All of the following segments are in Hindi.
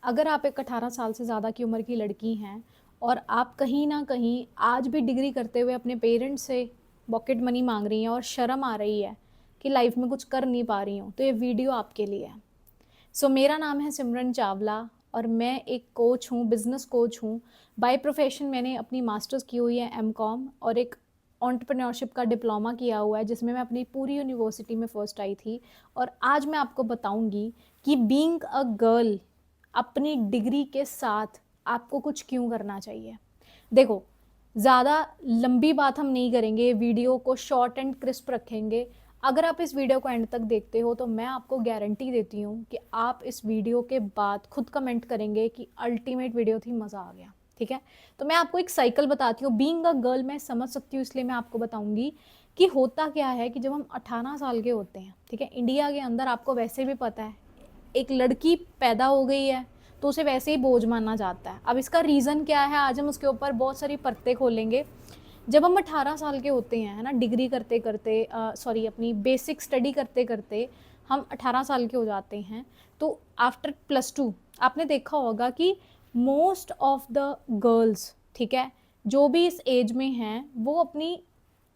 अगर आप एक 18 साल से ज़्यादा की उम्र की लड़की हैं और आप कहीं न कहीं आज भी डिग्री करते हुए अपने पेरेंट्स से पॉकेट मनी माँग रही हैं और शर्म आ रही है कि लाइफ में कुछ कर नहीं पा रही हूँ, तो ये वीडियो आपके लिए है। मेरा नाम है सिमरन चावला और मैं एक कोच हूँ, बिज़नेस कोच हूँ। बाय प्रोफ़ेशन मैंने अपनी मास्टर्स की हुई है एमकॉम और एक एंटरप्रेन्योरशिप का डिप्लोमा किया हुआ है, जिसमें मैं अपनी पूरी यूनिवर्सिटी में फ़र्स्ट आई थी। और आज मैं आपको बताऊँगी कि बीइंग अ गर्ल अपनी डिग्री के साथ आपको कुछ क्यों करना चाहिए। देखो, ज़्यादा लंबी बात हम नहीं करेंगे, वीडियो को शॉर्ट एंड क्रिस्प रखेंगे। अगर आप इस वीडियो को एंड तक देखते हो तो मैं आपको गारंटी देती हूँ कि आप इस वीडियो के बाद खुद कमेंट करेंगे कि अल्टीमेट वीडियो थी, मज़ा आ गया। ठीक है? तो मैं आपको एक साइकिल बताती हूँ। बीइंग अ गर्ल मैं समझ सकती हूँ, इसलिए मैं आपको बताऊँगी कि होता क्या है कि जब हम 18 साल के होते हैं, ठीक है? इंडिया के अंदर आपको वैसे भी पता है, एक लड़की पैदा हो गई है तो उसे वैसे ही बोझ माना जाता है। अब इसका रीज़न क्या है, आज हम उसके ऊपर बहुत सारी परतें खोलेंगे। जब हम 18 साल के होते हैं, है ना, डिग्री करते करते सॉरी अपनी बेसिक स्टडी करते करते हम 18 साल के हो जाते हैं, तो आफ्टर +2 आपने देखा होगा कि मोस्ट ऑफ द गर्ल्स, ठीक है, जो भी इस एज में हैं, वो अपनी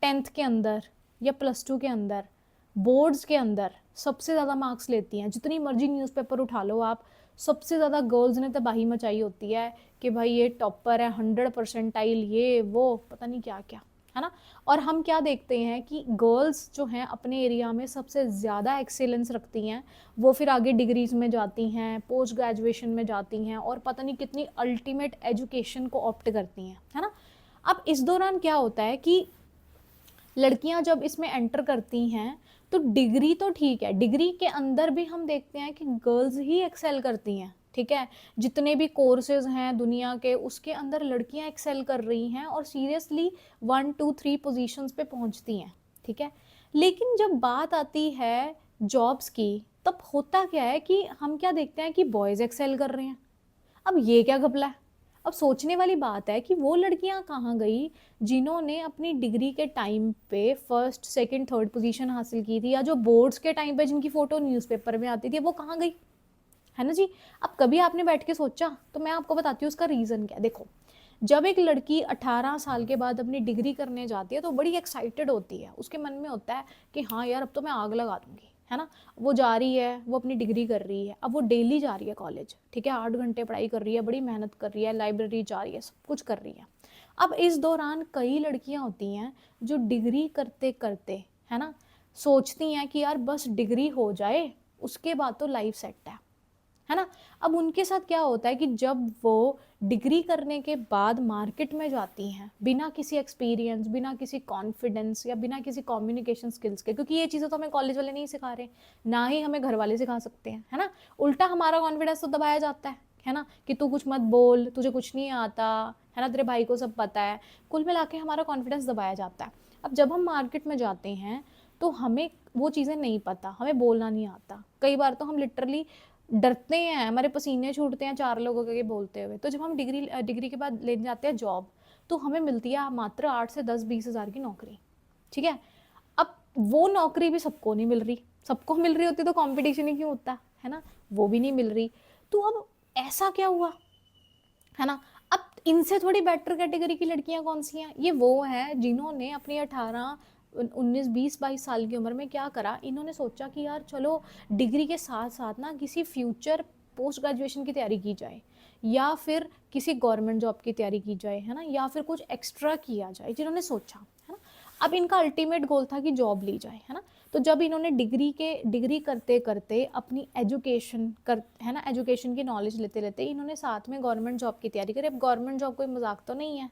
10th के अंदर या +2 के अंदर, बोर्ड्स के अंदर सबसे ज़्यादा मार्क्स लेती हैं। जितनी मर्जी न्यूज़पेपर उठा लो आप, सबसे ज़्यादा गर्ल्स ने तबाही मचाई होती है कि भाई ये टॉपर है, 100 परसेंटाइल, ये वो पता नहीं क्या क्या, है ना। और हम क्या देखते हैं कि गर्ल्स जो हैं अपने एरिया में सबसे ज़्यादा एक्सेलेंस रखती हैं, वो फिर आगे डिग्रीज में जाती हैं, पोस्ट ग्रेजुएशन में जाती हैं और पता नहीं कितनी अल्टीमेट एजुकेशन को ऑप्ट करती हैं, है ना। अब इस दौरान क्या होता है कि लड़कियां जब इसमें एंटर करती हैं तो डिग्री तो ठीक है, डिग्री के अंदर भी हम देखते हैं कि गर्ल्स ही एक्सेल करती हैं, ठीक है। जितने भी कोर्सेज हैं दुनिया के, उसके अंदर लड़कियां एक्सेल कर रही हैं और सीरियसली 1 2 3 पोजीशंस पे पहुंचती हैं, ठीक है। लेकिन जब बात आती है जॉब्स की, तब होता क्या है कि हम क्या देखते हैं कि बॉयज़ एक्सेल कर रहे हैं। अब ये क्या घपला है। अब सोचने वाली बात है कि वो लड़कियां कहाँ गई जिन्होंने अपनी डिग्री के टाइम पे फर्स्ट सेकंड थर्ड पोजीशन हासिल की थी, या जो बोर्ड्स के टाइम पे जिनकी फोटो न्यूज़पेपर में आती थी, वो कहाँ गई, है ना जी। अब कभी आपने बैठ के सोचा? तो मैं आपको बताती हूँ उसका रीज़न क्या है। देखो, जब एक लड़की 18 साल के बाद अपनी डिग्री करने जाती है तो बड़ी एक्साइटेड होती है, उसके मन में होता है कि हाँ यार, अब तो मैं आग लगा दूंगी, है ना। वो जा रही है, वो अपनी डिग्री कर रही है, अब वो डेली जा रही है कॉलेज, ठीक है, 8 घंटे पढ़ाई कर रही है, बड़ी मेहनत कर रही है, लाइब्रेरी जा रही है, सब कुछ कर रही है। अब इस दौरान कई लड़कियां होती हैं जो डिग्री करते करते, है ना, सोचती हैं कि यार बस डिग्री हो जाए, उसके बाद तो लाइफ सेट है ना। अब उनके साथ क्या होता है कि जब वो डिग्री करने के बाद मार्केट में जाती हैं, बिना किसी एक्सपीरियंस, बिना किसी कॉन्फिडेंस या बिना किसी कम्युनिकेशन स्किल्स के, क्योंकि ये चीज़ें तो हमें कॉलेज वाले नहीं सिखा रहे, ना ही हमें घर वाले सिखा सकते हैं, है ना। उल्टा हमारा कॉन्फिडेंस तो दबाया जाता है ना, कि तू कुछ मत बोल, तुझे कुछ नहीं आता, है ना, तेरे भाई को सब पता है। कुल मिला के हमारा कॉन्फिडेंस दबाया जाता है। अब जब हम मार्केट में जाते हैं तो हमें वो चीज़ें नहीं पता, हमें बोलना नहीं आता, कई बार तो हम लिटरली डरते हैं, हमारे पसीने छूटते हैं 4 लोगों के बोलते हुए। तो जब हम डिग्री के बाद लेने जाते हैं जॉब, तो हमें मिलती है मात्र 8 से 10 20 हज़ार की नौकरी, ठीक है। अब वो नौकरी भी सबको नहीं मिल रही, सबको मिल रही होती तो कंपटीशन ही क्यों होता, है ना। वो भी नहीं मिल रही, तो अब ऐसा क्या हुआ, है ना। अब इनसे थोड़ी बेटर कैटेगरी की लड़कियां कौन सी हैं, ये वो हैं जिन्होंने अपनी 18 19 20 22 साल की उम्र में क्या करा, इन्होंने सोचा कि यार चलो डिग्री के साथ साथ ना किसी फ्यूचर पोस्ट ग्रेजुएशन की तैयारी की जाए, या फिर किसी गवर्नमेंट जॉब की तैयारी की जाए, है ना, या फिर कुछ एक्स्ट्रा किया जाए, जिन्होंने सोचा, है ना। अब इनका अल्टीमेट गोल था कि जॉब ली जाए, है ना। तो जब इन्होंने डिग्री करते करते अपनी एजुकेशन कर, है ना, एजुकेशन की नॉलेज लेते लेते इन्होंने साथ में गवर्नमेंट जॉब की तैयारी करी। अब गवर्नमेंट जॉब कोई मजाक तो नहीं है,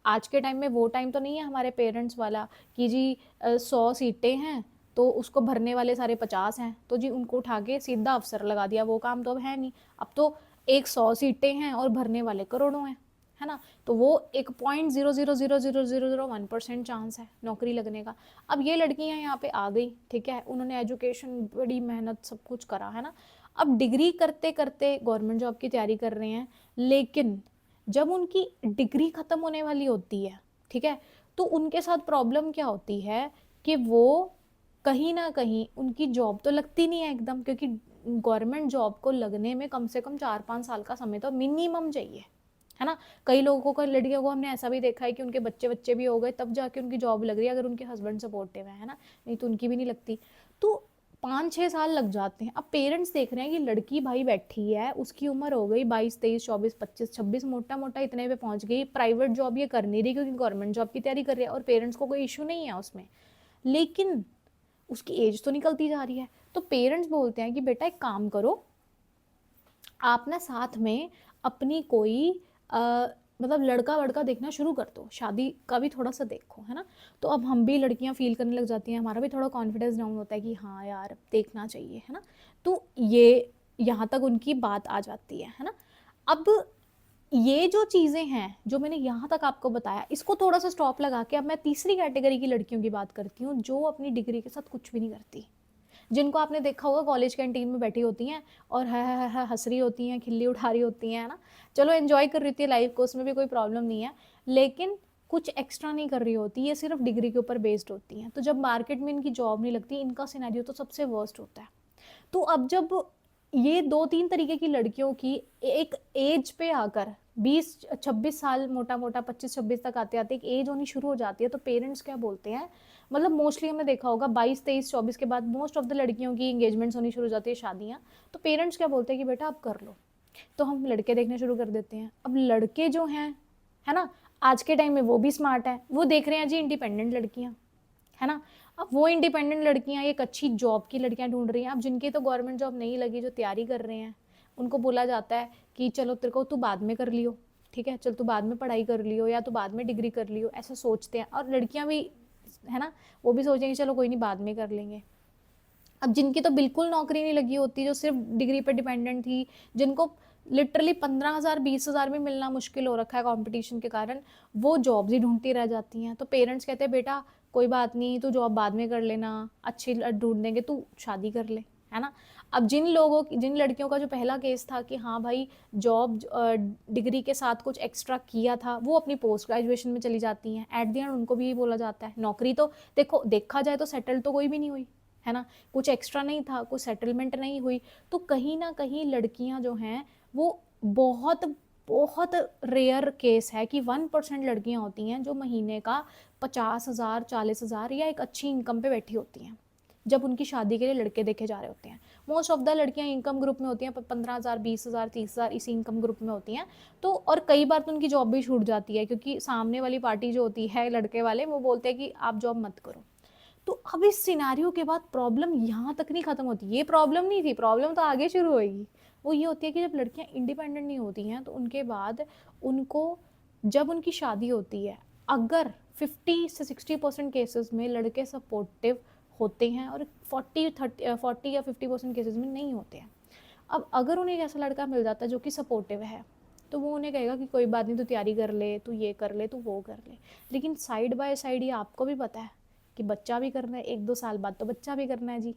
आज के टाइम में वो टाइम तो नहीं है हमारे पेरेंट्स वाला कि जी 100 सीटें हैं तो उसको भरने वाले सारे 50 हैं, तो जी उनको उठा के सीधा अफसर लगा दिया, वो काम तो अब है नहीं। अब तो एक 100 सीटें हैं और भरने वाले करोड़ों हैं, है ना। तो वो एक 0.0000001% चांस है नौकरी लगने का। अब ये लड़कियां यहाँ पे आ गई, ठीक है, उन्होंने एजुकेशन, बड़ी मेहनत, सब कुछ करा, है ना। अब डिग्री करते करते गवर्नमेंट जॉब की तैयारी कर रहे हैं, लेकिन जब उनकी डिग्री खत्म होने वाली होती है, ठीक है, तो उनके साथ प्रॉब्लम क्या होती है कि वो कहीं ना कहीं उनकी जॉब तो लगती नहीं है एकदम, क्योंकि गवर्नमेंट जॉब को लगने में कम से कम 4-5 साल का समय तो मिनिमम चाहिए, है ना। कई लोगों को, लड़कियों को हमने ऐसा भी देखा है कि उनके बच्चे बच्चे भी हो गए तब जाके उनकी जॉब लग रही है, अगर उनके हस्बैंड सपोर्टिव है ना, नहीं तो उनकी भी नहीं लगती। तो 5-6 साल लग जाते हैं। अब पेरेंट्स देख रहे हैं कि लड़की भाई बैठी है, उसकी उम्र हो गई 22, 23, 24, 25, 26, मोटा मोटा इतने पे पहुंच गई, प्राइवेट जॉब ये कर नहीं रही क्योंकि गवर्नमेंट जॉब की तैयारी कर रही है और पेरेंट्स को कोई इशू नहीं है उसमें, लेकिन उसकी एज तो निकलती जा रही है। तो पेरेंट्स बोलते हैं कि बेटा एक काम करो, आप ना साथ में अपनी कोई मतलब लड़का वड़का देखना शुरू कर दो, शादी का भी थोड़ा सा देखो, है ना। तो अब हम भी लड़कियां फील करने लग जाती हैं, हमारा भी थोड़ा कॉन्फिडेंस डाउन होता है कि हाँ यार देखना चाहिए, है ना। तो ये यहाँ तक उनकी बात आ जाती है ना। अब ये जो चीज़ें हैं जो मैंने यहाँ तक आपको बताया, इसको थोड़ा सा स्टॉप लगा के अब मैं तीसरी कैटेगरी की लड़कियों की बात करती हूँ, जो अपनी डिग्री के साथ कुछ भी नहीं करती, जिनको आपने देखा होगा कॉलेज कैंटीन में बैठी होती हैं और है हंस रही होती हैं, खिल्ली उठा रही होती हैं, है ना। चलो एंजॉय कर रही होती है लाइफ को, उसमें भी कोई प्रॉब्लम नहीं है, लेकिन कुछ एक्स्ट्रा नहीं कर रही होती, ये सिर्फ डिग्री के ऊपर बेस्ड होती हैं। तो जब मार्केट में इनकी जॉब नहीं लगती, इनका सिनेरियो तो सबसे वर्स्ट होता है। तो अब जब ये 2-3 तरीके की लड़कियों की एक एज पे आकर 20-26 साल, मोटा मोटा 25-26 तक आते आते एक एज होनी शुरू हो जाती है, तो पेरेंट्स क्या बोलते हैं, मतलब मोस्टली हमने देखा होगा 22-23-24 के बाद मोस्ट ऑफ द लड़कियों की इंगेजमेंट्स होनी शुरू हो जाती है, शादियाँ। तो पेरेंट्स क्या बोलते हैं कि बेटा आप कर लो, तो हम लड़के देखने शुरू कर देते हैं। अब लड़के जो हैं, है ना, आज के टाइम में वो भी स्मार्ट है, वो देख रहे हैं जी इंडिपेंडेंट लड़कियाँ, है ना। अब वो इंडिपेंडेंट लड़कियां एक अच्छी जॉब की लड़कियां ढूंढ रही हैं। अब जिनकी तो गवर्नमेंट जॉब नहीं लगी, जो तैयारी कर रहे हैं, उनको बोला जाता है कि चलो तेरे को तू बाद में कर लियो, ठीक है, चल तू बाद में पढ़ाई कर लियो या तू बाद में डिग्री कर लियो, ऐसा सोचते हैं। और लड़कियां भी, है ना, वो भी सोचेंगी चलो कोई नहीं बाद में कर लेंगे। अब जिनकी तो बिल्कुल नौकरी नहीं लगी होती, जो सिर्फ डिग्री पर डिपेंडेंट थी, जिनको लिटरली 15,000 20,000 भी मिलना मुश्किल हो रखा है कंपटीशन के कारण, वो जॉब्स ही ढूंढती रह जाती हैं। तो पेरेंट्स कहते हैं बेटा कोई बात नहीं, तू जॉब बाद में कर लेना, अच्छी ढूंढ देंगे, तू शादी कर ले, है ना। अब जिन लड़कियों का जो पहला केस था कि हाँ भाई जॉब डिग्री के साथ कुछ एक्स्ट्रा किया था, वो अपनी पोस्ट ग्रेजुएशन में चली जाती हैं। एट द एंड उनको भी यही बोला जाता है, नौकरी तो देखो देखा जाए तो सेटल तो कोई भी नहीं हुई, है ना, कुछ एक्स्ट्रा नहीं था, कुछ सेटलमेंट नहीं हुई। तो कहीं ना कहीं लड़कियां जो हैं वो बहुत बहुत रेयर केस है कि 1% लड़कियां होती हैं जो महीने का 50,000 40,000 या एक अच्छी इनकम पे बैठी होती हैं, जब उनकी शादी के लिए लड़के देखे जा रहे होते हैं। मोस्ट ऑफ द लड़कियां इनकम ग्रुप में होती हैं, 15,000 20,000 30,000 इसी इनकम ग्रुप में होती हैं। तो और कई बार तो उनकी जॉब भी छूट जाती है, क्योंकि सामने वाली पार्टी जो होती है, लड़के वाले, वो बोलते हैं कि आप जॉब मत करो। तो अब इस सिनारियो के बाद प्रॉब्लम यहाँ तक नहीं खत्म होती, ये प्रॉब्लम नहीं थी, प्रॉब्लम तो आगे शुरू होगी। वो ये होती है कि जब लड़कियां इंडिपेंडेंट नहीं होती हैं, तो उनके बाद उनको, जब उनकी शादी होती है, अगर 50 से 60% केसेस में लड़के सपोर्टिव होते हैं और 40 या 50% केसेस में नहीं होते हैं। अब अगर उन्हें एक ऐसा लड़का मिल जाता है जो कि सपोर्टिव है, तो वो उन्हें कहेगा कि कोई बात नहीं, तू तैयारी कर ले, तू ये कर ले, तू वो कर ले। लेकिन साइड बाय साइड ये आपको भी पता है कि बच्चा भी करना है, 1-2 साल बाद तो बच्चा भी करना है जी,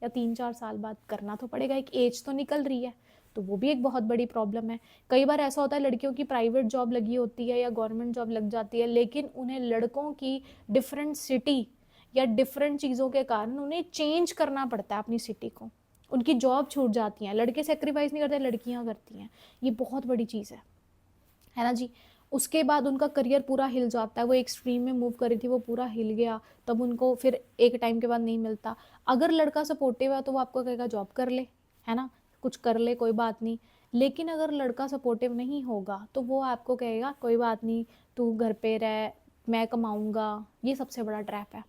या 3-4 साल बाद करना तो पड़ेगा, एक एज तो निकल रही है। तो वो भी एक बहुत बड़ी प्रॉब्लम है। कई बार ऐसा होता है लड़कियों की प्राइवेट जॉब लगी होती है या गवर्नमेंट जॉब लग जाती है, लेकिन उन्हें लड़कों की डिफरेंट सिटी या डिफरेंट चीज़ों के कारण उन्हें चेंज करना पड़ता है अपनी सिटी को, उनकी जॉब छूट जाती है। लड़के सेक्रीफाइस नहीं करते, लड़कियां करती हैं। ये बहुत बड़ी चीज़ है ना जी। उसके बाद उनका करियर पूरा हिल जाता है, वो एक स्ट्रीम में मूव कर रही थी, वो पूरा हिल गया, तब उनको फिर एक टाइम के बाद नहीं मिलता। अगर लड़का सपोर्टिव है तो वो आपको कहेगा जॉब कर ले, है ना, कुछ कर ले, कोई बात नहीं। लेकिन अगर लड़का सपोर्टिव नहीं होगा तो वो आपको कहेगा कोई बात नहीं, तू घर पे रह, मैं कमाऊंगा। ये सबसे बड़ा ट्रैप है,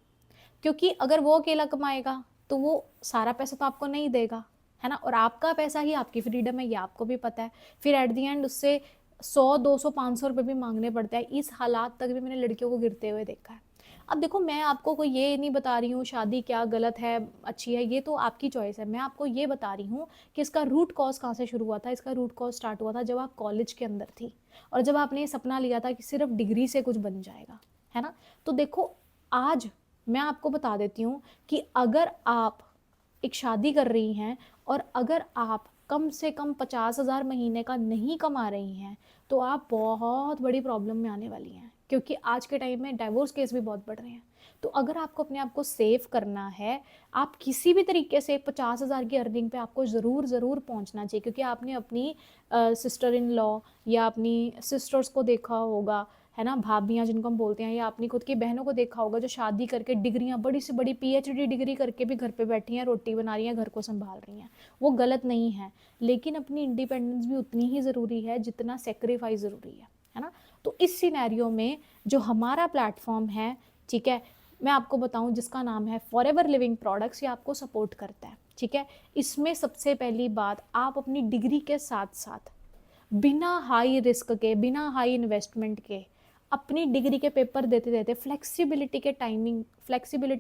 क्योंकि अगर वो अकेला कमाएगा तो वो सारा पैसा तो आपको नहीं देगा, है ना, और आपका पैसा ही आपकी फ्रीडम है, ये आपको भी पता है। फिर एट दी एंड उससे 100 200 500 रुपये भी मांगने पड़ते हैं। इस हालात तक भी मैंने लड़कियों को गिरते हुए देखा है। अब देखो, मैं आपको कोई ये नहीं बता रही हूँ शादी क्या गलत है अच्छी है, ये तो आपकी चॉइस है। मैं आपको ये बता रही हूँ कि इसका रूट कॉज कहाँ से शुरू हुआ था। इसका रूट कॉज स्टार्ट हुआ था जब आप कॉलेज के अंदर थी, और जब आपने ये सपना लिया था कि सिर्फ डिग्री से कुछ बन जाएगा, है ना। तो देखो, आज मैं आपको बता देती हूँ कि अगर आप एक शादी कर रही हैं और अगर आप कम से कम 50,000 महीने का नहीं कमा रही हैं, तो आप बहुत बड़ी प्रॉब्लम में आने वाली हैं, क्योंकि आज के टाइम में डाइवोर्स केस भी बहुत बढ़ रहे हैं। तो अगर आपको अपने आप को सेव करना है, आप किसी भी तरीके से 50,000 की अर्निंग पे आपको ज़रूर पहुंचना चाहिए, क्योंकि आपने अपनी सिस्टर इन लॉ या अपनी सिस्टर्स को देखा होगा, है ना, भाभियाँ जिनको हम बोलते हैं, या अपनी खुद की बहनों को देखा होगा जो शादी करके डिग्रियाँ, बड़ी से बड़ी PhD डिग्री करके भी घर पे बैठी हैं, रोटी बना रही हैं, घर को संभाल रही हैं। वो गलत नहीं है, लेकिन अपनी इंडिपेंडेंस भी उतनी ही ज़रूरी है जितना सेक्रीफाइस ज़रूरी है ना। तो इस सिनेरियो में जो हमारा प्लेटफॉर्म है, ठीक है, मैं आपको बताऊं, जिसका नाम है फॉरएवर लिविंग प्रोडक्ट्स, ये आपको सपोर्ट करता है, ठीक है। इसमें सबसे पहली बात, आप अपनी डिग्री के साथ साथ बिना हाई रिस्क के, बिना हाई इन्वेस्टमेंट के, अपनी डिग्री के पेपर देते देते फ्लेक्सिबिलिटी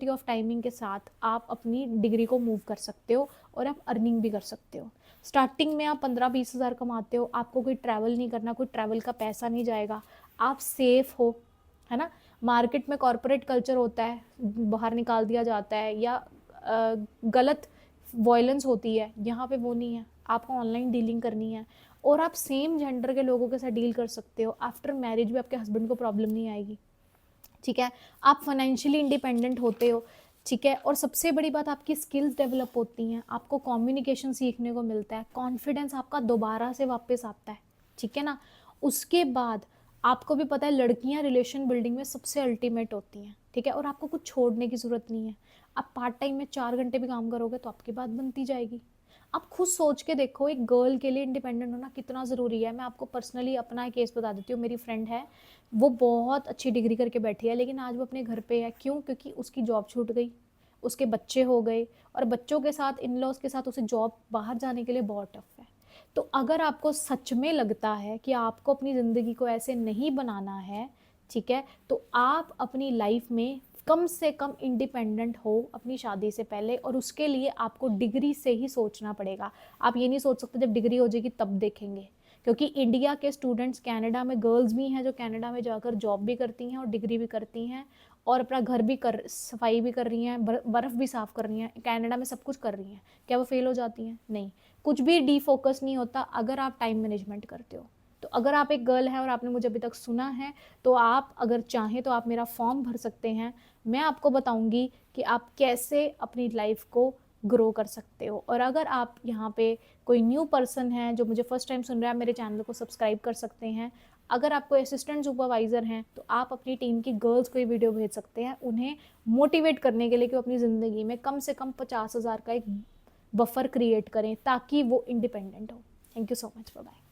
ऑफ टाइमिंग के साथ आप अपनी डिग्री को मूव कर सकते हो और आप अर्निंग भी कर सकते हो। स्टार्टिंग में आप 15-20 हज़ार कमाते हो, आपको कोई ट्रैवल नहीं करना, कोई ट्रैवल का पैसा नहीं जाएगा, आप सेफ हो, है ना। मार्केट में कॉरपोरेट कल्चर होता है, बाहर निकाल दिया जाता है, या गलत वॉयलेंस होती है, यहाँ पे वो नहीं है। आपको ऑनलाइन डीलिंग करनी है और आप सेम जेंडर के लोगों के साथ डील कर सकते हो। आफ्टर मैरिज भी आपके हस्बैंड को प्रॉब्लम नहीं आएगी, ठीक है। आप फाइनेंशियली इंडिपेंडेंट होते हो, ठीक है। और सबसे बड़ी बात, आपकी स्किल्स डेवलप होती हैं, आपको कम्युनिकेशन सीखने को मिलता है, कॉन्फिडेंस आपका दोबारा से वापस आता है, ठीक है ना। उसके बाद आपको भी पता है, लड़कियां रिलेशन बिल्डिंग में सबसे अल्टीमेट होती हैं, ठीक है। और आपको कुछ छोड़ने की ज़रूरत नहीं है। आप पार्ट टाइम में 4 घंटे भी काम करोगे तो आपकी बात बनती जाएगी। आप खुद सोच के देखो, एक गर्ल के लिए इंडिपेंडेंट होना कितना ज़रूरी है। मैं आपको पर्सनली अपना केस बता देती हूँ। मेरी फ्रेंड है, वो बहुत अच्छी डिग्री करके बैठी है, लेकिन आज वो अपने घर पे है। क्यों? क्योंकि उसकी जॉब छूट गई, उसके बच्चे हो गए, और बच्चों के साथ, इन लॉज के साथ उसे जॉब बाहर जाने के लिए बहुत टफ है। तो अगर आपको सच में लगता है कि आपको अपनी ज़िंदगी को ऐसे नहीं बनाना है, ठीक है, तो आप अपनी लाइफ में कम से कम इंडिपेंडेंट हो अपनी शादी से पहले, और उसके लिए आपको डिग्री से ही सोचना पड़ेगा। आप ये नहीं सोच सकते जब डिग्री हो जाएगी तब देखेंगे, क्योंकि इंडिया के स्टूडेंट्स, कनाडा में गर्ल्स भी हैं जो कनाडा में जाकर जॉब भी करती हैं और डिग्री भी करती हैं, और अपना घर भी सफाई भी कर रही हैं, बर्फ़ भी साफ़ कर रही हैं, कनाडा में सब कुछ कर रही हैं। क्या वो फेल हो जाती हैं? नहीं। कुछ भी डीफोकस नहीं होता अगर आप टाइम मैनेजमेंट करते हो। तो अगर आप एक गर्ल है और आपने मुझे अभी तक सुना है, तो आप अगर चाहें तो आप मेरा फॉर्म भर सकते हैं। मैं आपको बताऊंगी कि आप कैसे अपनी लाइफ को ग्रो कर सकते हो। और अगर आप यहाँ पे कोई न्यू पर्सन है जो मुझे फर्स्ट टाइम सुन रहा है, मेरे चैनल को सब्सक्राइब कर सकते हैं। अगर आपको असिस्टेंट सुपरवाइज़र हैं तो आप अपनी टीम की गर्ल्स को ये वीडियो भेज सकते हैं, उन्हें मोटिवेट करने के लिए कि वो अपनी ज़िंदगी में कम से कम 50,000 का एक बफर क्रिएट करें ताकि वो इंडिपेंडेंट हो। Thank you so much, bye bye.